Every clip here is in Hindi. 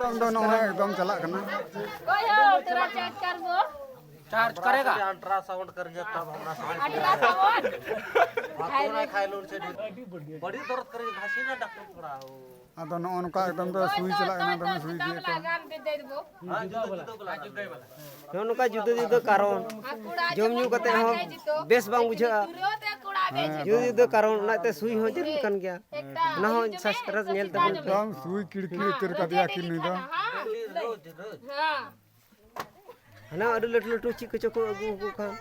एकदम चला करना कोई हो तेरा चेक कर वो चार्ज करेगा अल्ट्रासाउंड करेंगे तब हमरा अल्ट्रासाउंड खाना खाए लो से बड़ी दर्द करे घासी ना डॉक्टर पड़ा हो अदो नौका एकदम तो सुई चला करना तो सुई दिए तो लगान पे दे देबो हां जुदा वाला नौका जुदा कारण जम न्यू कते हो बेस बांग बुझा जुदा कारण नाते सुई हो जरूर कन गया ना हो सस्त्रज नेल त एकदम सुई किड़किड़ कर का दिया कि नहीं तो रोज हां ना अडु लटु लटु चिक चको अगु खान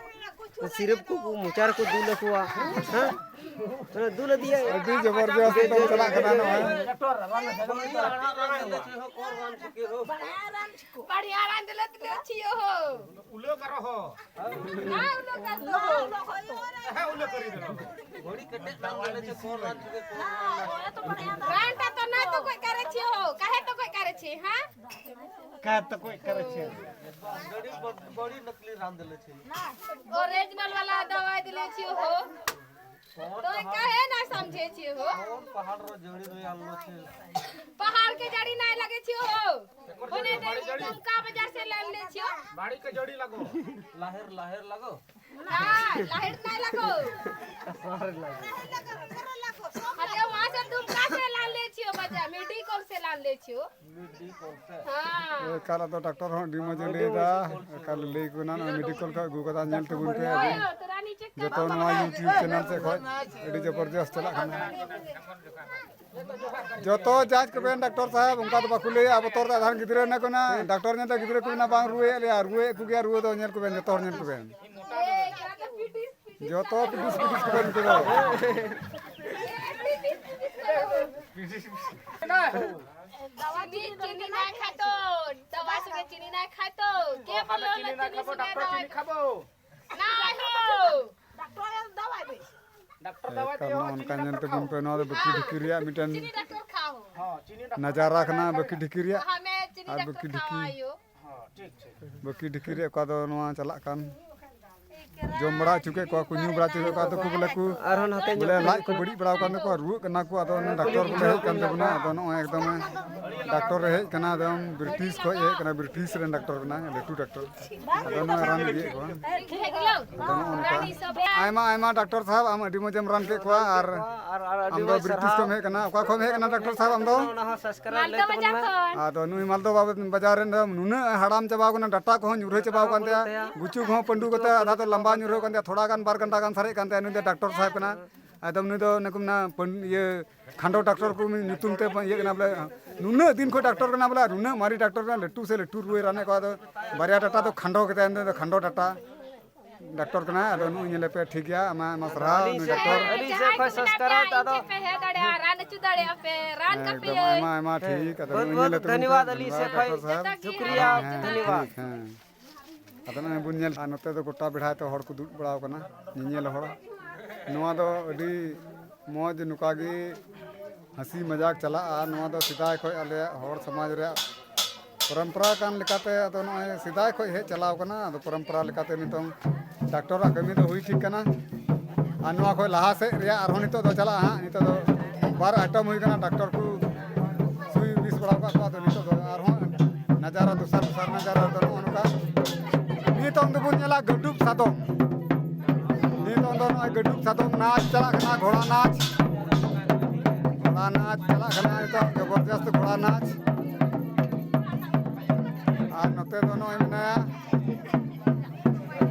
सिरप को मुचार को दूल को हां तो दूल दिया अभी जबरदस्त एकदम चला करना ना बढ़िया रान दिले छियो हो उलो करो हो ना उलो कर दो है उलो करी दो बड़ी कटे वाले से कौन रान चुके रान तो ना तो कोई करे छियो हो काहे तो कोई करे छी हां का तो कोई करे छे बड़ी नकली रान दिले छे ओरिजिनल वाला दवाई दिले छियो हो तो काहे ना समझे छियो हो कौन पहाड़ रो जड़ी रो आलो छे पहाड़ के जड़ी ना लगे छियो हो ओने तुमका बाजार से ले ले छियो बाड़ी के जड़ी लगो लाहेर लाहेर लगो ना लाइट नहीं लगो अरे वहां से तुमका से ला ले छियो बाजार मेडिकल से ला ले छियो मेडिकल से हां काला तो डॉक्टर हो डिमो जे लेदा काल ले को ना मेडिकल का गुगदा नेल ते गुनते अभी तोरा नीचे जो तो नवा यूट्यूब चैनल से खोज एडी जबरदस्त चला करना जो तो जांच करबेन डॉक्टर साहब उनका तो बाकुले अब तोर आधार गिदरे ना कोना डॉक्टर ने तो गिदरे को ना बांग रुए ले रुए को गया रुए तो नेल को बेन तोर नेल को बेन जो तो पिटिस पिटिस को बेन को दवा चीनी ना खातो दवा से चीनी ना खातो के बोलो चीनी डॉक्टर चीनी खाबो ना हो डॉक्टर दवाई दे करना उनका नेल ते गुन पे ना बकी ढिकिरिया मिटन चीनी डॉक्टर खाओ हां चीनी नजारा रखना बकी ढिकिरिया हमें चीनी और डॉक्टर बकी ढिकी खाओ हां ठीक ठीक बकी ढिकिरिया का दो नवा चला कान जम बड़ा चुके को न्यू बड़ा चुके का तो को बोले को आरहन हते बोले लाइक को बड़ी बड़ा कान को रुए कना को अदो डॉक्टर बोले हे कान देबना अदो नो एकदम डॉक्टर हे कना एकदम ब्रिटिश को हे कना ब्रिटिश रे डॉक्टर बना लेटू डॉक्टर अदो नो रान दिए को रानी सब आयमा आयमा डॉक्टर साहब हम अडी मजम रान के को और हम दो ब्रिटिश को हे कना का को हे कना डॉक्टर साहब हम दो ना हो सब्सक्राइब ले मालदा बाजार खन अदो नुई मालदो बाजार रे नुन हड़ाम चबाव कना डट्टा को नुरे चबाव कान ते गुचु को पंडू को आधा तो लंबा नुरो कान थोड़ा गान 12 घंटा गान सारे कान ते नुई डॉक्टर साहब कना एकदम नुई दो नकुम ना ये खंडो डॉक्टर को नितुम ते ये कना बोले नुन दिन को डॉक्टर कना बोले नुन मारी डॉक्टर कना लेटू से लेटू रुए राने को बारिया डाटा तो खंडो के ते खंडो डाटा डॉक्टर कना अदो नु नेले पे ठीक गया मा मसरा नु डॉक्टर अली से कोई सब्सक्राइब दादा पे है दड़े रान चुदड़े पे रान का पे एकदम मा ठीक अदो नु नेले बहुत धन्यवाद अली से कोई शुक्रिया धन्यवाद अदन बुनियल नते तो गोटा बिढ़ा तो हड़ को दुड़ बड़ाव कना निनेल हड़ नवा दो अडी मौज नुकागी हंसी मजाक चला नवा दो सिदाय खय आले हड़ समाज रे परंपरा कान लेकाते अदो नय सिदाय खय हे चलाव कना अदो परंपरा लेकाते नितम डॉक्टर कमी तो हुई ठीक कना आ नवा खय लहा से रे आरो नितो दो चला हा नितो दो बार आइटम हुई कना डॉक्टर को सुई 20 बड़ा का तो नितो दो आरो नजारा दूसरा नजारा दो नका नितों दो बुनेला गडुब सादों नितों दो नय गडुब सादों नाच चला कना घोड़ा नाच चला कना तो जबरदस्त घोड़ा नाच आ नते दो नय मनाया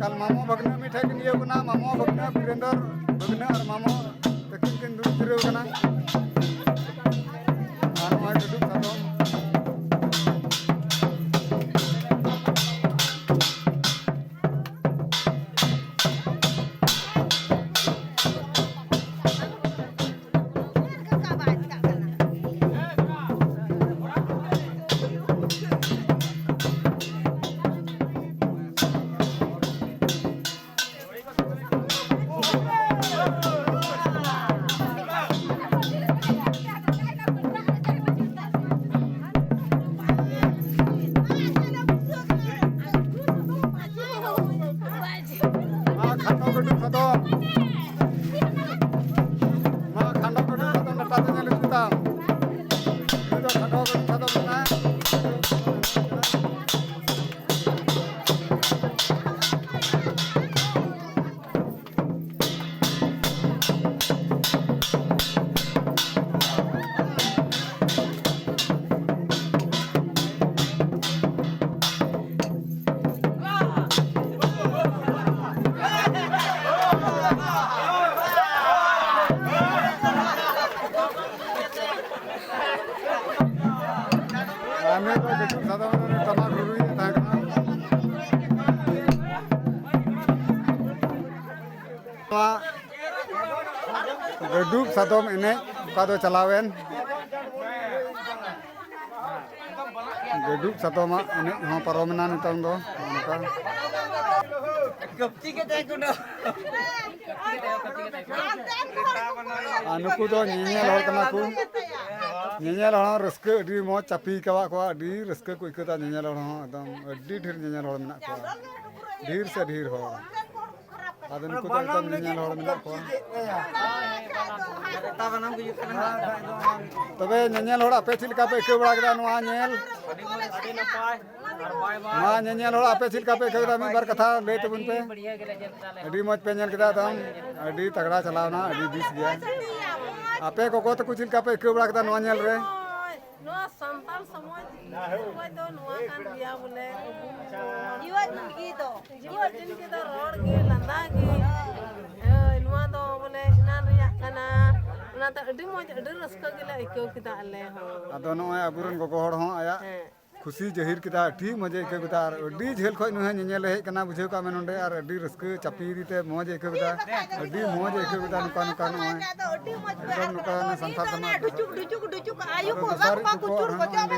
कल मामो भगना मिठाई के लिए बना मामो भगना वीरेंद्र भगना और मामो तकिन किन दूर जिरो कना आनो है गडुब सादों Kami ko gedung sadom tamak ruri tahek na. Gedung sadom ini kado calawen. Gedung sadom ini ho paromenan itong do. Anu ko do nyenya lor kana ko. Nyenya lor raska di mo capi kawa ko di raska ko ikata nyenya lor ho एकदम adi dhir nyenya lor menak ko. Dhir se dhir ho. Adan ko एकदम nyenya lor menak ko. Tobe nyenya lor ape chilka pe ke bada keda noa nyel. Ma nyenya lor ape chilka pe keda mi bar katha le tebun pe. Adi moj pe nyel keda एकदम adi tagda chalawna adi bis gaya. Ape ko ko to chilka pe ke bada keda noa nyel re. Noa santal samoj samoj do noa kan dia bole jiwa jingi do rod ge landa ge noa do bole nan riyak kana ona ta adi moj adi raska ge la ikau kita ale ho ado noy aburen gogo hor ho aya खुशी जहिर किदा ठीक मजे के बिता अड्डी झेल खय नुहे नेनेल हे कना बुझे का में नोंडे आर अड्डी रस्क चापीरी ते मजे के बिता अड्डी मजे के बिता नुका नुका नो एकदम नुका ने संसार समाज डुचुक आयु को बाप को कुचुर को जाबे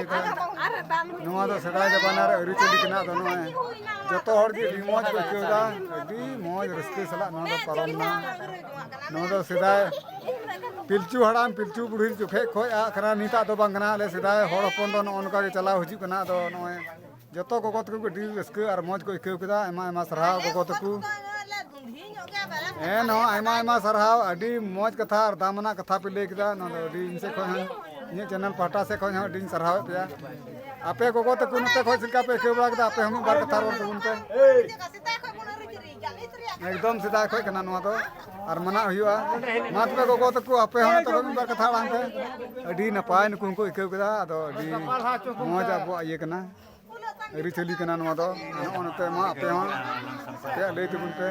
अरे दान नुआ दो सदा जबाना रे अरी चली कना दो नोय जतो हर दी मज को केदा अड्डी मज रस्क सला नो दो परम नो दो सदा पिलचू हड़ाम पिलचू बुढ़ी जुखे खोय आ करा नीता दो बंगना ले सदा हड़ हपन दो नोनका के चला हुजु कना दो नोय जतो को को डी रस्क आर मज को इकेउ केदा एमा एमा सरहाव को तकु ए नो एमा एमा सरहाव अडी मज कथा आर दामना कथा पे ले केदा नो अडी इनसे खोय ये चैनल पाटा से खोय अडी सरहाव पे आपे को तकु नते खोय सिलका पे इकेउ बड़ा केदा आपे हम बार कथा रोन तबुन पे एकदम सीधा खोय कना नो दो और मना हुआ मात पे को तकु आपे हम तो हम बार कथा रान पे अडी नपाय नुकु को इकेउ केदा अदो अडी मज अब ये कना री चली कना नो दो नते मा आपे हम पे ले तबुन पे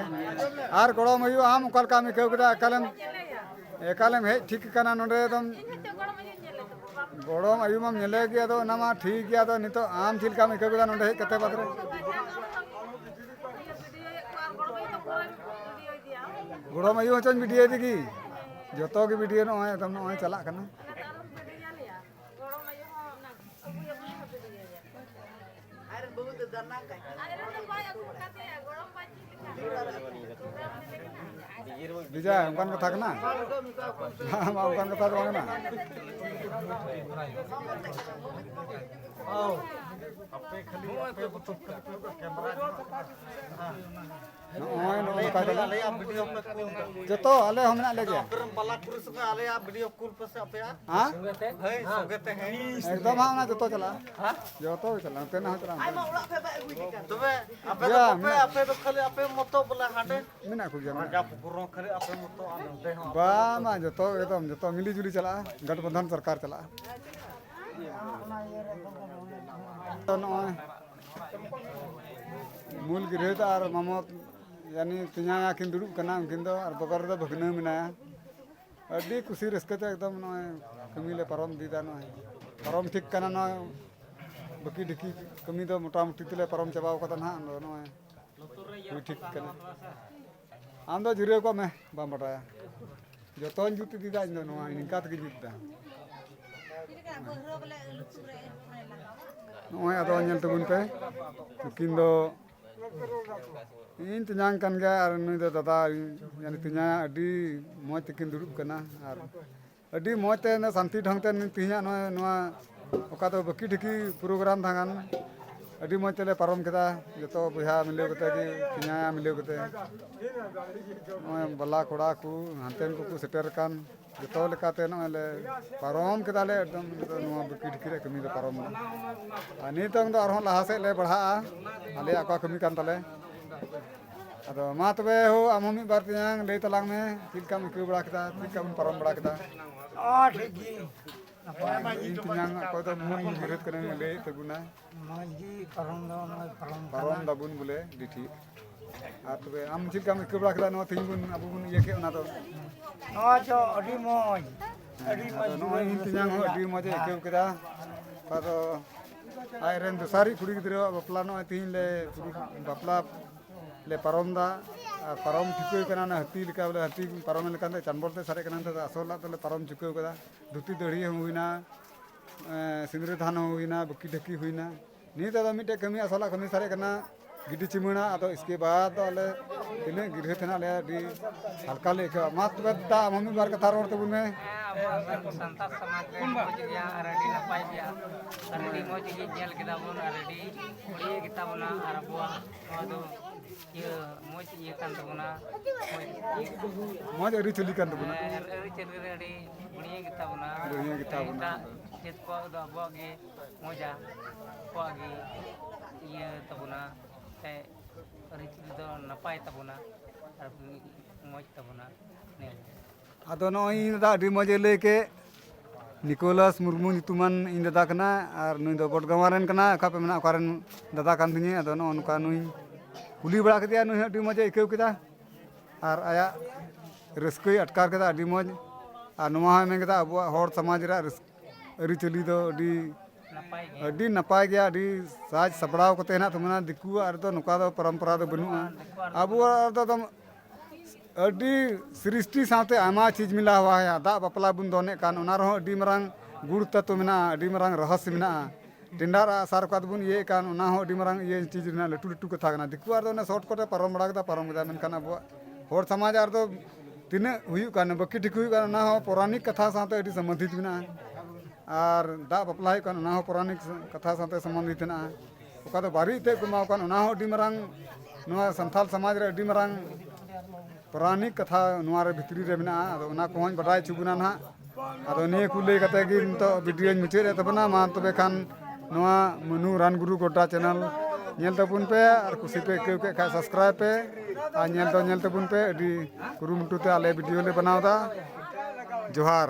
आर गड़म हुआ हम कल काम इकेउ केदा एकालम हे ठीक कना नोडे एकदम गड़म आयु माम नेले गया दो ना मा ठीक गया दो नितो आम चिलका में इकेउ केदा नोडे हे कते बात रे गड़म आयु हचन वीडियो दिगी जतो के वीडियो नो एकदम नो चला कना बिजा उनकान कथा कना मा उनकान कथा दो ना आपे खाली आपे बुतुक कैमरा नोय नो का ले आप वीडियो पे जतो आले हम ना ले गया बलापुर से आले आप वीडियो कॉल पे से आपे हां सोगते हैं एकदम हम ना जतो चला हां जतो चला ते ना चला आई मा उड़ा पे तबे आपे तो खाली आपे मतो बोला हाटे मिना को गया जा पुरो खाली आपे मतो आनंदे हो बा मा जतो एकदम जतो मिली जुली चला गठबंधन सरकार चला तो नोय मूल गिरहत और ममत यानी तिना किन दुड़ुब कना उनकिन दो और बगर दो भगना मिनाया अड्डी खुशी रस्कते एकदम नोय कमीले परम दीदा नोय परम ठीक कना नोय बकी ढिकी कमी दो मोटा मोटी तले परम चबाव कता ना नोय ठीक कना आम दो जिरे को मैं बा बटाया जतो जुती दीदा इन नोय निका तक जुतदा नोय अदो नेल तबुन पे किन दो इन तिनांग कन गया और नुई दो दादा यानी तिना अडी मौज तकिन दुड़ुब कना और अडी मौज ते न शांति ढंग ते तिना नोआ ओका तो बकी ढिकी प्रोग्राम थागान अडी मौज तेले पारम केदा जतो बुहा मिले कते कि तिना मिले कते नोय बला कोड़ा को हानतेन को सेटर कान जतो लेकाते नोले पारम केदाले एकदम नोआ बकी ढिकी रे कमी दो पारम अनि तंग दो अरहन लहा से ले बढ़ा आले आका कमी कान तले अदो मा तबे हो आम मी बार तियांग ले तलांग में चिलका में के बड़ा केदा चिलका में परम बड़ा केदा ठीक जी तियांग को तो मुन गिरत कने ले तगुना माजी परम दाबुन बोले डिठी आ तबे आम चिलका में के बड़ा केदा नो तिंगुन अबुन ये के ना तो जो अडी मौज नो तियांग हो अडी मौज के केदा का तो आयरन दोसारी कुड़ी गिद्रा बापला नो तीन ले बापला ले पारम दा पारम ठिको कना ना हती लेका बोले हती पारम लेका ते चांबल ते सारे कना ते असोला तो ले पारम चुको कदा धुती दड़ी हुईना सिंदूर धान हुईना बकी ढकी हुईना नी दादा मिटे कमी असोला कमी सारे कना गिडी चिमणा अदो इसके बाद अले तिने गिरहे तना ले दी हल्का लेका मात बदा मम्मी बार कथा रोड ते बुने संतार समाज रे मौज गया रेडी नपाय गया रेडी मौज गी जेल किदा बोन रेडी उड़ी किता बोना आर बुआ दो ये मौज ये कान तबना मौज अरी चली कान तबना अरी चली रेडी उड़ी किता बोना चेत को दो अबो गे मौजा को गे ये तबना ते अरी चली दो नपाय तबना आर मौज तबना ने अदो नोई दादा अडी मजे लेके निकोलस मुर्मू नितुमान इन दादा कना और नुई दो बडगावारेन कना अका पे मेना अकारेन दादा कान तिनी अदो नो नुका नुई कुली बड़ा कदिया नुई अडी मजे इकेउ केदा और आया रस्कई अटकार केदा अडी मज और नोवा में केदा अबो हर समाज रा अरी चली दो अडी नपाय गया अडी साज सपड़ाव कते ना तुमना दिकु और दो नुका दो परंपरा दो बनुआ अबो दो अडी सृष्टि साथे आमा चीज मिला हुआ है दा बापला बुन दोने कान ओना रहो अडी मरांग गुड़ तत्व मेना अडी मरांग रहस्य मेना टेंडर सार काद बुन ये कान ओना हो अडी मरांग ये चीज ना लटू लटू कथा कना दिकु आर दो शॉर्ट कटे परम बड़ा मेन कान अब होर समाज आर दो तिने हुयु कान बकी ठीक हुयु कान ओना हो पौराणिक कथा साथे अडी संबंधित मेना और दा बापला है कान ओना हो पौराणिक कथा साथे संबंधित ना ओका दो बारी ते कुमाव कान ओना हो अडी मरांग नोआ संथाल समाज रे अडी मरांग पौराणिक कथा नुआरे भितरी रे मेना अदो ओना कोहन बडाय चुगुना ना अदो ने कुले कते गी तो वीडियो मुचे रे तबना मा तबे खान नुआ मनु रान गुरु गोटा चैनल नेल तबुन पे और खुशी पे के खा सब्सक्राइब पे आ नेल तबुन पे अडी कुरुमुटु ते आले वीडियो ले बनावदा जोहार।